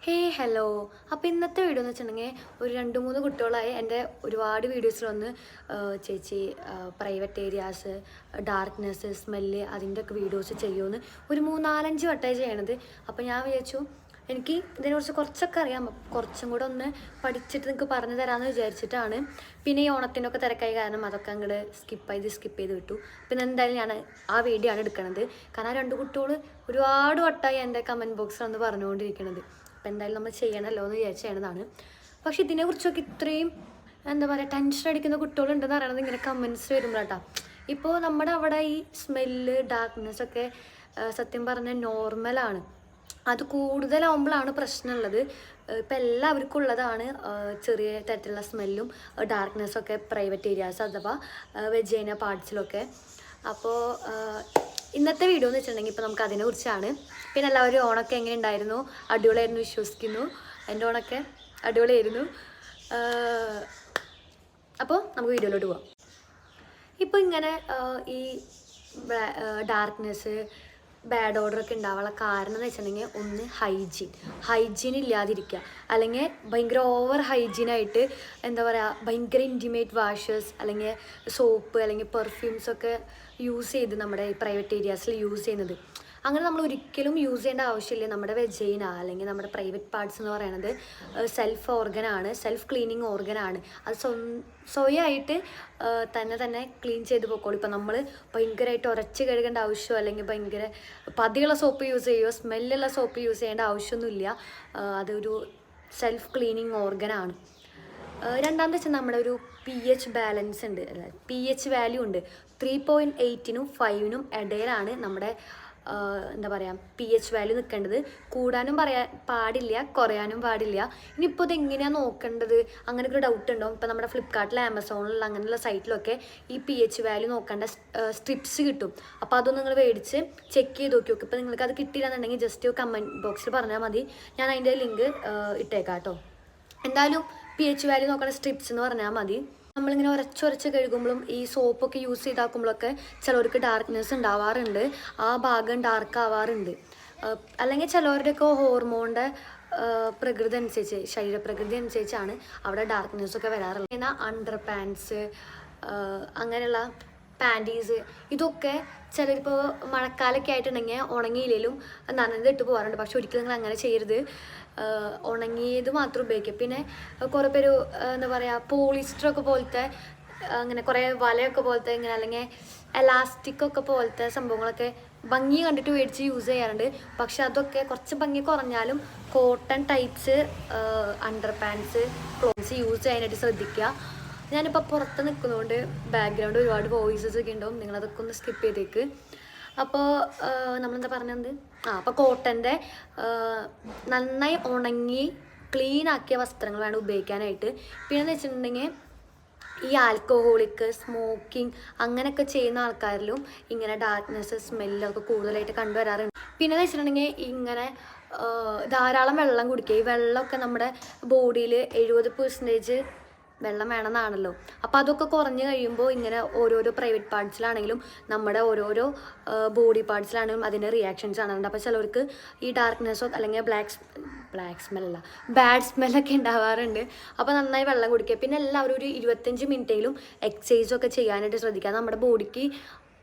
Hello. അപ്പോൾ ഇന്നത്തെ video എന്ന് വെച്ചിട്ടുണ്ടെങ്കിൽ ഒരു 2-3 കുട്ടികളായി എൻ്റെ ഒരുപാട് വീഡിയോസിൽ വന്ന് ചേച്ചി പ്രൈവറ്റ് ഏരിയാസ്, ഡാർക്ക്നെസ്, സ്മെല്ല് അതിൻ്റെയൊക്കെ വീഡിയോസ് ചെയ്യുമെന്ന് ഒരു 3-4-5 വട്ടമായി ചെയ്യണത്. അപ്പോൾ ഞാൻ വിചാരിച്ചു എനിക്ക് ഇതിനെക്കുറിച്ച് കുറച്ചൊക്കെ അറിയാം, കുറച്ചും കൂടെ ഒന്ന് പഠിച്ചിട്ട് നിങ്ങൾക്ക് പറഞ്ഞു തരാമെന്ന് വിചാരിച്ചിട്ടാണ്. പിന്നെ ഈ ഓണത്തിനൊക്കെ തിരക്കായി കാരണം അതൊക്കെ അങ്ങോട്ട് സ്കിപ്പ് ചെയ്ത് വിട്ടു. പിന്നെ എന്തായാലും ഞാൻ ആ വീഡിയോ ആണ് എടുക്കണത്. കാരണം ആ 2 കുട്ടികൾ ഒരുപാട് വട്ടമായി എൻ്റെ കമൻറ്റ് ബോക്സിൽ വന്ന് പറഞ്ഞുകൊണ്ടിരിക്കണത്. അപ്പോൾ എന്തായാലും നമ്മൾ ചെയ്യണമല്ലോ എന്ന് വിചാരിച്ച് ചെയ്യണതാണ്. പക്ഷെ ഇതിനെക്കുറിച്ചൊക്കെ ഇത്രയും എന്താ പറയുക ടെൻഷൻ അടിക്കുന്ന കുട്ടികളുണ്ടെന്ന് പറയുന്നത് ഇങ്ങനെ കമൻറ്റ്സ് വരുമ്പോഴാട്ടോ. ഇപ്പോൾ നമ്മുടെ അവിടെ ഈ സ്മെല്ല്, ഡാർക്ക്നെസ് ഒക്കെ സത്യം പറഞ്ഞാൽ നോർമലാണ്. അത് കൂടുതലാവുമ്പോഴാണ് പ്രശ്നമുള്ളത്. ഇപ്പം എല്ലാവർക്കും ഉള്ളതാണ് ചെറിയ തരത്തിലുള്ള സ്മെല്ലും ഡാർക്ക്നെസ്സും ഒക്കെ പ്രൈവറ്റ് ഏരിയാസ് അഥവാ വെജൈന പാർട്സിലൊക്കെ. അപ്പോൾ ഇന്നത്തെ വീഡിയോ എന്ന് വെച്ചിട്ടുണ്ടെങ്കിൽ ഇപ്പോൾ നമുക്ക് അതിനെക്കുറിച്ചാണ്. പിന്നെ എല്ലാവരും ഓണമൊക്കെ എങ്ങനെ ഉണ്ടായിരുന്നു? അടിപൊളിയായിരുന്നു വിശ്വസിക്കുന്നു. എൻ്റെ ഓണമൊക്കെ അടിപൊളിയായിരുന്നു. അപ്പോൾ നമുക്ക് വീഡിയോയിലോട്ട് പോവാം. ഇപ്പോൾ ഇങ്ങനെ ഈ ഡാർക്ക്നെസ്, ബാഡ് ഓർഡറൊക്കെ ഉണ്ടാവാനുള്ള കാരണം എന്ന് വെച്ചിട്ടുണ്ടെങ്കിൽ ഒന്ന് ഹൈജീൻ ഇല്ലാതിരിക്കുക, അല്ലെങ്കിൽ ഭയങ്കര ഓവർ ഹൈജീനായിട്ട് എന്താ പറയുക ഭയങ്കര ഇൻറ്റിമേറ്റ് വാഷസ് അല്ലെങ്കിൽ സോപ്പ് അല്ലെങ്കിൽ പെർഫ്യൂംസൊക്കെ യൂസ് ചെയ്ത് നമ്മുടെ ഈ പ്രൈവറ്റ് ഏരിയാസിൽ യൂസ് ചെയ്യുന്നത്. അങ്ങനെ നമ്മൾ ഒരിക്കലും യൂസ് ചെയ്യേണ്ട ആവശ്യമില്ല. നമ്മുടെ വെജൈന അല്ലെങ്കിൽ നമ്മുടെ പ്രൈവറ്റ് പാർട്സ് എന്ന് പറയുന്നത് സെൽഫ് ഓർഗനാണ്, സെൽഫ് ക്ലീനിങ് ഓർഗനാണ്. അത് സ്വയമായിട്ട് തന്നെ ക്ലീൻ ചെയ്ത് പോയിക്കോളൂ. ഇപ്പം നമ്മൾ ഭയങ്കരമായിട്ട് ഉരച്ച് കഴുകേണ്ട ആവശ്യമോ അല്ലെങ്കിൽ ഭയങ്കര പതിയുള്ള സോപ്പ് യൂസ് ചെയ്യുകയോ സ്മെല്ലുള്ള സോപ്പ് യൂസ് ചെയ്യേണ്ട ആവശ്യമൊന്നുമില്ല. അതൊരു സെൽഫ് ക്ലീനിങ് ഓർഗനാണ്. രണ്ടാമത്തെ വെച്ചാൽ നമ്മുടെ ഒരു pH ബാലൻസ് ഉണ്ട്, അല്ല pH വാല്യൂ ഉണ്ട്. 3.8-നും 5-നും ഇടയിലാണ് നമ്മുടെ എന്താ പറയുക pH വാല്യൂ നിൽക്കേണ്ടത്. കൂടാനും പാടില്ല, കുറയാനും പാടില്ല. ഇനിയിപ്പോൾ ഇതെങ്ങനെയാണ് നോക്കേണ്ടത് അങ്ങനെയൊക്കെ ഒരു ഡൗട്ട് ഉണ്ടാവും. ഇപ്പോൾ നമ്മുടെ ഫ്ലിപ്കാർട്ടിൽ, ആമസോണിലുള്ള അങ്ങനെയുള്ള സൈറ്റിലൊക്കെ ഈ pH വാല്യൂ നോക്കേണ്ട സ്ട്രിപ്സ് കിട്ടും. അപ്പോൾ അതൊന്ന് നിങ്ങൾ മേടിച്ച് ചെക്ക് ചെയ്ത് നോക്കി നോക്കും. ഇപ്പോൾ നിങ്ങൾക്ക് അത് കിട്ടിയില്ലെന്നുണ്ടെങ്കിൽ ജസ്റ്റ് കമൻറ്റ് ബോക്സിൽ പറഞ്ഞാൽ മതി, ഞാൻ അതിൻ്റെ ലിങ്ക് ഇട്ടേക്കാം കേട്ടോ. എന്തായാലും pH വാല്യൂ നോക്കുന്ന സ്ട്രിപ്സ് എന്ന് പറഞ്ഞാൽ മതി. നമ്മളിങ്ങനെ ഉരച്ച് കഴുകുമ്പോഴും ഈ സോപ്പൊക്കെ യൂസ് ചെയ്താക്കുമ്പോഴൊക്കെ ചിലവർക്ക് ഡാർക്ക്നെസ് ഉണ്ടാവാറുണ്ട്, ആ ഭാഗം ഡാർക്ക് ആവാറുണ്ട്. അല്ലെങ്കിൽ ചിലവരുടെയൊക്കെ ഹോർമോണിൻ്റെ പ്രകൃതി അനുസരിച്ച്, ശരീരപ്രകൃതി അനുസരിച്ചാണ് അവിടെ ഡാർക്ക്നെസ്സൊക്കെ വരാറുള്ളത്. എന്നാൽ അണ്ടർ പാൻസ്, അങ്ങനെയുള്ള പാൻറ്റീസ് ഇതൊക്കെ ചിലരിപ്പോൾ മഴക്കാലമൊക്കെ ആയിട്ടുണ്ടെങ്കിൽ ഉണങ്ങിയില്ലെങ്കിലും നനഞ്ഞിട്ട് പോകാറുണ്ട്. പക്ഷെ ഒരിക്കലും നിങ്ങൾ അങ്ങനെ ചെയ്യരുത്, ഉണങ്ങിയത് മാത്രം ഉപയോഗിക്കുക. പിന്നെ കുറേ പേര് എന്താ പറയുക പോളിസ്റ്ററൊക്കെ പോലത്തെ അങ്ങനെ കുറേ വലയൊക്കെ പോലത്തെ ഇങ്ങനെ അല്ലെങ്കിൽ എലാസ്റ്റിക്കൊക്കെ പോലത്തെ സംഭവങ്ങളൊക്കെ ഭംഗി കണ്ടിട്ട് മേടിച്ച് യൂസ് ചെയ്യാറുണ്ട്. പക്ഷെ അതൊക്കെ കുറച്ച് ഭംഗി കുറഞ്ഞാലും cotton types under pants, clothes use ചെയ്യാനായിട്ട് ശ്രദ്ധിക്കുക. ഞാനിപ്പോൾ പുറത്ത് നിൽക്കുന്നതുകൊണ്ട് ബാക്ക്ഗ്രൗണ്ട് ഒരുപാട് വോയിസസ് ഒക്കെ ഉണ്ടാവും, നിങ്ങളതൊക്കെ ഒന്ന് സ്കിപ്പ് ചെയ്തേക്ക്. അപ്പോൾ നമ്മളെന്താ പറഞ്ഞത്? അപ്പോൾ കോട്ടൻ്റെ നന്നായി ഉണങ്ങി ക്ലീൻ ആക്കിയ വസ്ത്രങ്ങൾ വേണം ഉപയോഗിക്കാനായിട്ട്. പിന്നെന്ന് വെച്ചിട്ടുണ്ടെങ്കിൽ ഈ ആൽക്കഹോളിക്, സ്മോക്കിംഗ് അങ്ങനെയൊക്കെ ചെയ്യുന്ന ആൾക്കാരിലും ഇങ്ങനെ ഡാർക്ക്നെസ്, സ്മെല്ലൊക്കെ കൂടുതലായിട്ട് കണ്ടുവരാറുണ്ട്. പിന്നെന്ന് വെച്ചിട്ടുണ്ടെങ്കിൽ ഇങ്ങനെ ധാരാളം വെള്ളം കുടിക്കുക. ഈ വെള്ളമൊക്കെ നമ്മുടെ ബോഡിയിൽ 70% വെള്ളം വേണമെന്നാണല്ലോ. അപ്പോൾ അതൊക്കെ കുറഞ്ഞ് കഴിയുമ്പോൾ ഇങ്ങനെ ഓരോരോ പ്രൈവറ്റ് പാർട്സിലാണെങ്കിലും നമ്മുടെ ഓരോരോ ബോഡി പാർട്സിലാണെങ്കിലും അതിൻ്റെ റിയാക്ഷൻസ് കാണാറുണ്ട്. അപ്പോൾ ചിലവർക്ക് ഈ ഡാർക്ക്നെസ്സോ അല്ലെങ്കിൽ ബ്ലാക്ക് സ്മെല്ലല്ല ബാഡ് സ്മെല്ലൊക്കെ ഉണ്ടാവാറുണ്ട്. അപ്പോൾ നന്നായി വെള്ളം കുടിക്കുക. പിന്നെ എല്ലാവരും ഒരു 25 മിനിറ്റെങ്കിലും എക്സസൈസൊക്കെ ചെയ്യാനായിട്ട് ശ്രദ്ധിക്കുക. നമ്മുടെ ബോഡിക്ക്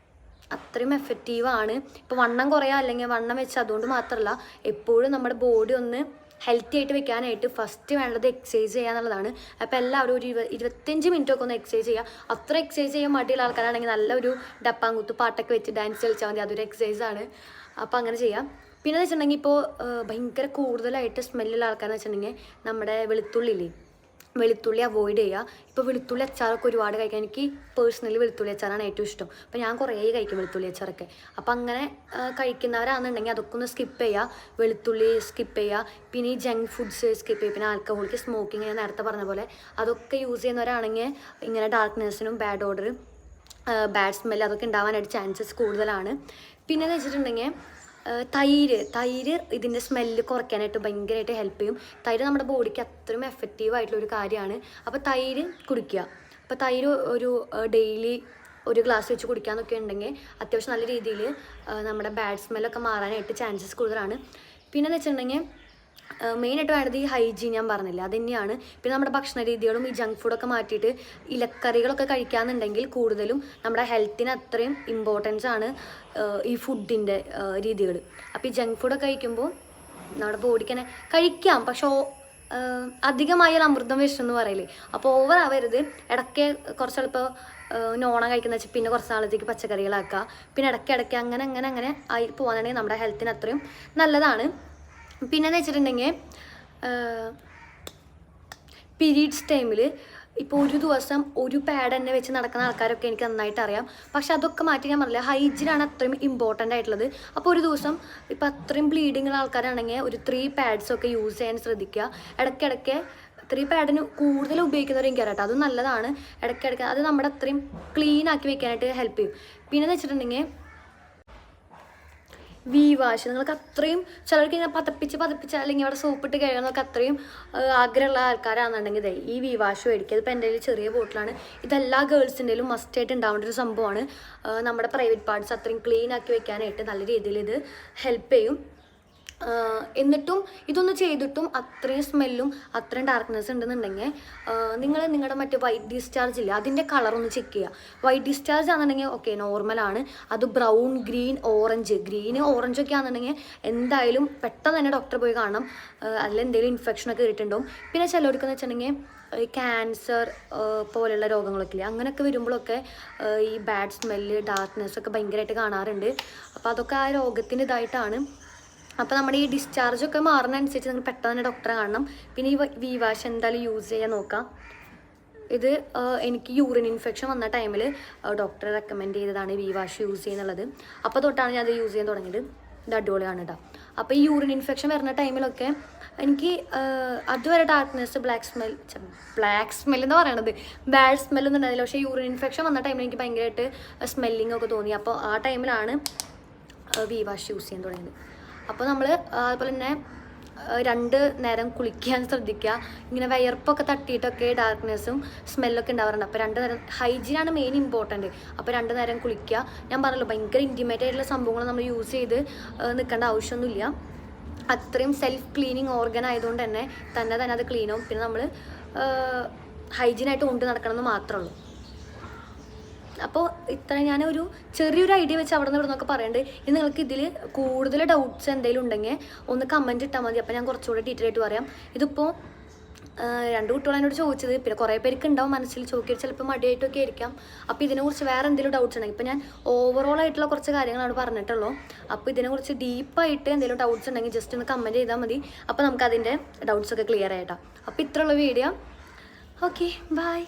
അത്രയും എഫക്റ്റീവാണ്. ഇപ്പോൾ വണ്ണം കുറയുക അല്ലെങ്കിൽ വണ്ണം വെച്ച് അതുകൊണ്ട് മാത്രമല്ല, എപ്പോഴും നമ്മുടെ ബോഡി ഒന്ന് ഹെൽത്തി ആയിട്ട് വെക്കാനായിട്ട് ഫസ്റ്റ് വേണ്ടത് എക്സസൈസ് ചെയ്യുക എന്നുള്ളതാണ്. അപ്പോൾ എല്ലാവരും ഒരു 25 മിനിറ്റൊക്കെ ഒന്ന് എക്സസൈസ് ചെയ്യുക. അത്ര എക്സസൈസ് ചെയ്യാൻ മടിയുള്ള ആൾക്കാരാണെങ്കിൽ നല്ലൊരു ഡപ്പാങ്കുത്ത് പാട്ടൊക്കെ വെച്ച് ഡാൻസ് കളിച്ചാൽ മതി, അതൊരു എക്സസൈസാണ്. അപ്പോൾ അങ്ങനെ ചെയ്യാം. പിന്നെ വെച്ചിട്ടുണ്ടെങ്കിൽ ഇപ്പോൾ ഭയങ്കര കൂടുതലായിട്ട് സ്മെല്ലുള്ള ആൾക്കാരെന്ന് വെച്ചിട്ടുണ്ടെങ്കിൽ നമ്മുടെ വെളുത്തുള്ളി അവോയ്ഡ് ചെയ്യുക. ഇപ്പോൾ വെളുത്തുള്ളി അച്ചാറൊക്കെ ഒരുപാട് കഴിക്കാൻ എനിക്ക് പേഴ്സണലി വെളുത്തുള്ളി അച്ചാറാണ് ഏറ്റവും ഇഷ്ടം. അപ്പോൾ ഞാൻ കുറേ കഴിക്കും വെളുത്തുള്ളി അച്ചാറൊക്കെ. അപ്പോൾ അങ്ങനെ കഴിക്കുന്നവരാണെന്നുണ്ടെങ്കിൽ അതൊക്കെ ഒന്ന് സ്കിപ്പ് ചെയ്യുക, വെളുത്തുള്ളി സ്കിപ്പ് ചെയ്യുക. പിന്നെ ഈ ജങ്ക് ഫുഡ്സ് സ്കിപ്പ് ചെയ്യുക. പിന്നെ ആൽക്കഹോളിക്, സ്മോക്കിങ് ഞാൻ നേരത്തെ പറഞ്ഞ പോലെ അതൊക്കെ യൂസ് ചെയ്യുന്നവരാണെങ്കിൽ ഇങ്ങനെ ഡാർക്ക്നെസ്സിനും ബാഡ് ഓർഡർ, ബാഡ് സ്മെല്ല് അതൊക്കെ ഉണ്ടാവാനായിട്ട് ചാൻസസ് കൂടുതലാണ്. പിന്നെയെന്ന് വെച്ചിട്ടുണ്ടെങ്കിൽ തൈര് ഇതിൻ്റെ സ്മെല്ല് കുറയ്ക്കാനായിട്ട് ഭയങ്കരമായിട്ട് ഹെൽപ്പ് ചെയ്യും. തൈര് നമ്മുടെ ബോഡിക്ക് അത്രയും എഫക്റ്റീവായിട്ടുള്ളൊരു കാര്യമാണ്. അപ്പോൾ തൈര് കുടിക്കുക. അപ്പോൾ തൈര് ഒരു ഡെയിലി ഒരു ഗ്ലാസ് വെച്ച് കുടിക്കാമെന്നൊക്കെ ഉണ്ടെങ്കിൽ അത്യാവശ്യം നല്ല രീതിയിൽ നമ്മുടെ ബാഡ് സ്മെല്ലൊക്കെ മാറാനായിട്ട് ചാൻസസ് കൂടുതലാണ്. പിന്നെയെന്ന് വെച്ചിട്ടുണ്ടെങ്കിൽ മെയിനായിട്ട് വേണ്ടത് ഈ ഹൈജീൻ ഞാൻ പറഞ്ഞില്ല, അത് തന്നെയാണ്. പിന്നെ നമ്മുടെ ഭക്ഷണ രീതികളും ഈ ജങ്ക് ഫുഡൊക്കെ മാറ്റിയിട്ട് ഇലക്കറികളൊക്കെ കഴിക്കാമെന്നുണ്ടെങ്കിൽ കൂടുതലും നമ്മുടെ ഹെൽത്തിന് അത്രയും ഇമ്പോർട്ടൻസ് ആണ് ഈ ഫുഡിൻ്റെ രീതികൾ. അപ്പോൾ ഈ ജങ്ക് ഫുഡൊക്കെ കഴിക്കുമ്പോൾ നമ്മുടെ ബോഡിക്ക് തന്നെ കഴിക്കാം, പക്ഷേ അധികമായാൽ അമൃതം വിഷം എന്ന് പറയില്ലേ, അപ്പോൾ ഓവർ ആവരുത്. ഇടയ്ക്ക് കുറച്ച് എളുപ്പം നോണ കഴിക്കുന്ന വെച്ചാൽ പിന്നെ കുറച്ച് നാളത്തേക്ക് പച്ചക്കറികളാക്കുക, പിന്നെ ഇടയ്ക്കിടയ്ക്ക് അങ്ങനെ അങ്ങനെ അങ്ങനെ ആയി പോകുകയാണെങ്കിൽ നമ്മുടെ ഹെൽത്തിന് അത്രയും നല്ലതാണ്. പിന്നെന്ന് വെച്ചിട്ടുണ്ടെങ്കിൽ പീരീഡ്സ് ടൈമിൽ ഇപ്പോൾ ഒരു ദിവസം ഒരു പാഡ് തന്നെ വെച്ച് നടക്കുന്ന ആൾക്കാരൊക്കെ എനിക്ക് നന്നായിട്ട് അറിയാം. പക്ഷെ അതൊക്കെ മാറ്റി ഞാൻ പറഞ്ഞില്ല, ഹൈജീനാണ് അത്രയും ഇമ്പോർട്ടൻ്റ് ആയിട്ടുള്ളത്. അപ്പോൾ ഒരു ദിവസം ഇപ്പോൾ അത്രയും ബ്ലീഡിങ് ഉള്ള ആൾക്കാരാണെങ്കിൽ ഒരു 3 പാഡ്സൊക്കെ യൂസ് ചെയ്യാൻ ശ്രദ്ധിക്കുക. ഇടയ്ക്കിടയ്ക്ക് 3 പാഡിന് കൂടുതൽ ഉപയോഗിക്കുന്നവർ എനിക്കറിയാം, അതും നല്ലതാണ്. ഇടയ്ക്കിടയ്ക്ക് അത് നമ്മുടെ അത്രയും ക്ലീൻ ആക്കി വെക്കാനായിട്ട് ഹെൽപ്പ് ചെയ്യും. പിന്നെന്ന് വെച്ചിട്ടുണ്ടെങ്കിൽ വാഷ്, നിങ്ങൾക്ക് അത്രയും ചിലർക്ക് ഇങ്ങനെ പതപ്പിച്ച് അല്ലെങ്കിൽ അവിടെ സോപ്പിട്ട് കഴുകാനൊക്കെ അത്രയും ആഗ്രഹമുള്ള ആൾക്കാരാണെന്നുണ്ടെങ്കിൽ ഈ വാഷ് മേടിക്കുക. ഇതിപ്പോൾ എൻ്റെ കയ്യിൽ ചെറിയ ബോട്ടിലാണ്. ഇതെല്ലാ ഗേൾസിൻ്റെയിലും മസ്റ്റായിട്ട് ഉണ്ടാവേണ്ട ഒരു സംഭവമാണ്. നമ്മുടെ പ്രൈവറ്റ് പാർട്സ് അത്രയും ക്ലീൻ ആക്കി വെക്കാനായിട്ട് നല്ല രീതിയിൽ ഇത് ഹെൽപ്പ് ചെയ്യും. എന്നിട്ടും ഇതൊന്ന് ചെയ്തിട്ടും അത്രയും സ്മെല്ലും അത്രയും ഡാർക്ക്നെസ് ഉണ്ടെന്നുണ്ടെങ്കിൽ നിങ്ങൾ നിങ്ങളുടെ മറ്റേ വൈറ്റ് ഡിസ്ചാർജ് ഇല്ല, അതിൻ്റെ കളറൊന്ന് ചെക്ക് ചെയ്യുക. വൈറ്റ് ഡിസ്ചാർജ് ആണെന്നുണ്ടെങ്കിൽ ഓക്കെ നോർമലാണ്. അത് ബ്രൗൺ, ഗ്രീൻ, ഓറഞ്ചൊക്കെ ആണെന്നുണ്ടെങ്കിൽ എന്തായാലും പെട്ടെന്ന് തന്നെ ഡോക്ടറെ പോയി കാണണം, അതിൽ എന്തെങ്കിലും ഇൻഫെക്ഷനൊക്കെ കിട്ടുന്നുണ്ടാവും. പിന്നെ ചിലവർക്കെന്ന് വെച്ചിട്ടുണ്ടെങ്കിൽ ക്യാൻസർ പോലെയുള്ള രോഗങ്ങളൊക്കെ ഇല്ലേ, അങ്ങനെയൊക്കെ വരുമ്പോഴൊക്കെ ഈ ബാഡ് സ്മെല്ല്, ഡാർക്ക്നെസ് ഒക്കെ ഭയങ്കരമായിട്ട് കാണാറുണ്ട്. അപ്പോൾ അതൊക്കെ ആ രോഗത്തിൻ്റെ ഇതായിട്ടാണ്. അപ്പോൾ നമ്മുടെ ഈ ഡിസ്ചാർജൊക്കെ മാറുന്നതനുസരിച്ച് നിങ്ങൾ പെട്ടെന്ന് തന്നെ ഡോക്ടറെ കാണണം. പിന്നെ ഈ വാഷ് എന്തായാലും യൂസ് ചെയ്യാൻ നോക്കാം. ഇത് എനിക്ക് യൂറിൻ ഇൻഫെക്ഷൻ വന്ന ടൈമിൽ ഡോക്ടർ റെക്കമെൻഡ് ചെയ്തതാണ് വാഷ് യൂസ് ചെയ്യുന്നുള്ളത്. അപ്പോൾ തൊട്ടാണ് ഞാൻ അത് യൂസ് ചെയ്യാൻ തുടങ്ങിയത്. ഇത് അടിപൊളിയാണ് കേട്ടോ. അപ്പോൾ ഈ യൂറിൻ ഇൻഫെക്ഷൻ വരുന്ന ടൈമിലൊക്കെ എനിക്ക് അതുവരെ ഡാർക്ക്നെസ്, ബ്ലാക്ക് സ്മെൽ എന്ന് പറയണത് ബാഡ് സ്മെല്ലൊന്നും ഉണ്ടായിരുന്നില്ല. പക്ഷേ യൂറിൻ ഇൻഫെക്ഷൻ വന്ന ടൈമിൽ എനിക്ക് ഭയങ്കരമായിട്ട് സ്മെല്ലിംഗ് ഒക്കെ തോന്നി. അപ്പോൾ ആ ടൈമിലാണ് വാഷ് യൂസ് ചെയ്യാൻ തുടങ്ങിയത്. അപ്പോൾ നമ്മൾ അതുപോലെ തന്നെ 2 നേരം കുളിക്കാൻ ശ്രദ്ധിക്കുക. ഇങ്ങനെ വിയർപ്പൊക്കെ തട്ടിയിട്ടൊക്കെ ഡാർക്ക്നെസ്സും സ്മെല്ലൊക്കെ ഉണ്ടാവാറുണ്ട്. അപ്പോൾ 2 നേരം ഹൈജീനാണ് മെയിൻ ഇമ്പോർട്ടൻറ്റ്. അപ്പോൾ 2 നേരം കുളിക്കുക. ഞാൻ പറഞ്ഞല്ലോ ഭയങ്കര ഇൻറ്റിമേറ്റ് ആയിട്ടുള്ള സംഭവങ്ങൾ നമ്മൾ യൂസ് ചെയ്ത് നിൽക്കേണ്ട ആവശ്യമൊന്നുമില്ല. അത്രയും സെൽഫ് ക്ലീനിങ് ഓർഗൻ ആയതുകൊണ്ട് തന്നെ അത് ക്ലീൻ ആവും. പിന്നെ നമ്മൾ ഹൈജീനായിട്ട് കൊണ്ട് നടക്കണമെന്ന് മാത്രമേ ഉള്ളൂ. അപ്പോൾ ഇത്ര ഞാനൊരു ചെറിയൊരു ഐഡിയ വെച്ച് അവിടെ നിന്ന് ഇവിടെ നിന്നൊക്കെ പറയുന്നുണ്ട്. ഇനി നിങ്ങൾക്ക് ഇതിൽ കൂടുതൽ ഡൗട്ട്സ് എന്തെങ്കിലും ഉണ്ടെങ്കിൽ ഒന്ന് കമൻറ്റ് ഇട്ടാൽ മതി. അപ്പോൾ ഞാൻ കുറച്ചുകൂടെ ഡീറ്റെയിൽ ആയിട്ട് പറയാം. ഇതിപ്പോൾ 2 കുട്ടികൾ എന്നോട് ചോദിച്ചത്, പിന്നെ കുറേ പേർക്ക് ഉണ്ടാവും മനസ്സിൽ ചോദിക്കുക, ചിലപ്പോൾ മടിയായിട്ടൊക്കെ ആയിരിക്കാം. അപ്പോൾ ഇതിനെക്കുറിച്ച് വേറെ എന്തെങ്കിലും ഡൗട്ട്സ് ഉണ്ടെങ്കിൽ, ഇപ്പോൾ ഞാൻ ഓവറോൾ ആയിട്ടുള്ള കുറച്ച് കാര്യങ്ങളാണ് പറഞ്ഞിട്ടുള്ളൂ. അപ്പോൾ ഇതിനെക്കുറിച്ച് ഡീപ്പായിട്ട് എന്തെങ്കിലും ഡൗട്ട്സ് ഉണ്ടെങ്കിൽ ജസ്റ്റ് ഒന്ന് കമൻറ്റ് ചെയ്താൽ മതി. അപ്പോൾ നമുക്ക് അതിൻ്റെ ഡൗട്ട്സൊക്കെ ക്ലിയർ ആയിട്ടാണ്. അപ്പോൾ ഇത്രയുള്ള വീഡിയോ. Okay, by.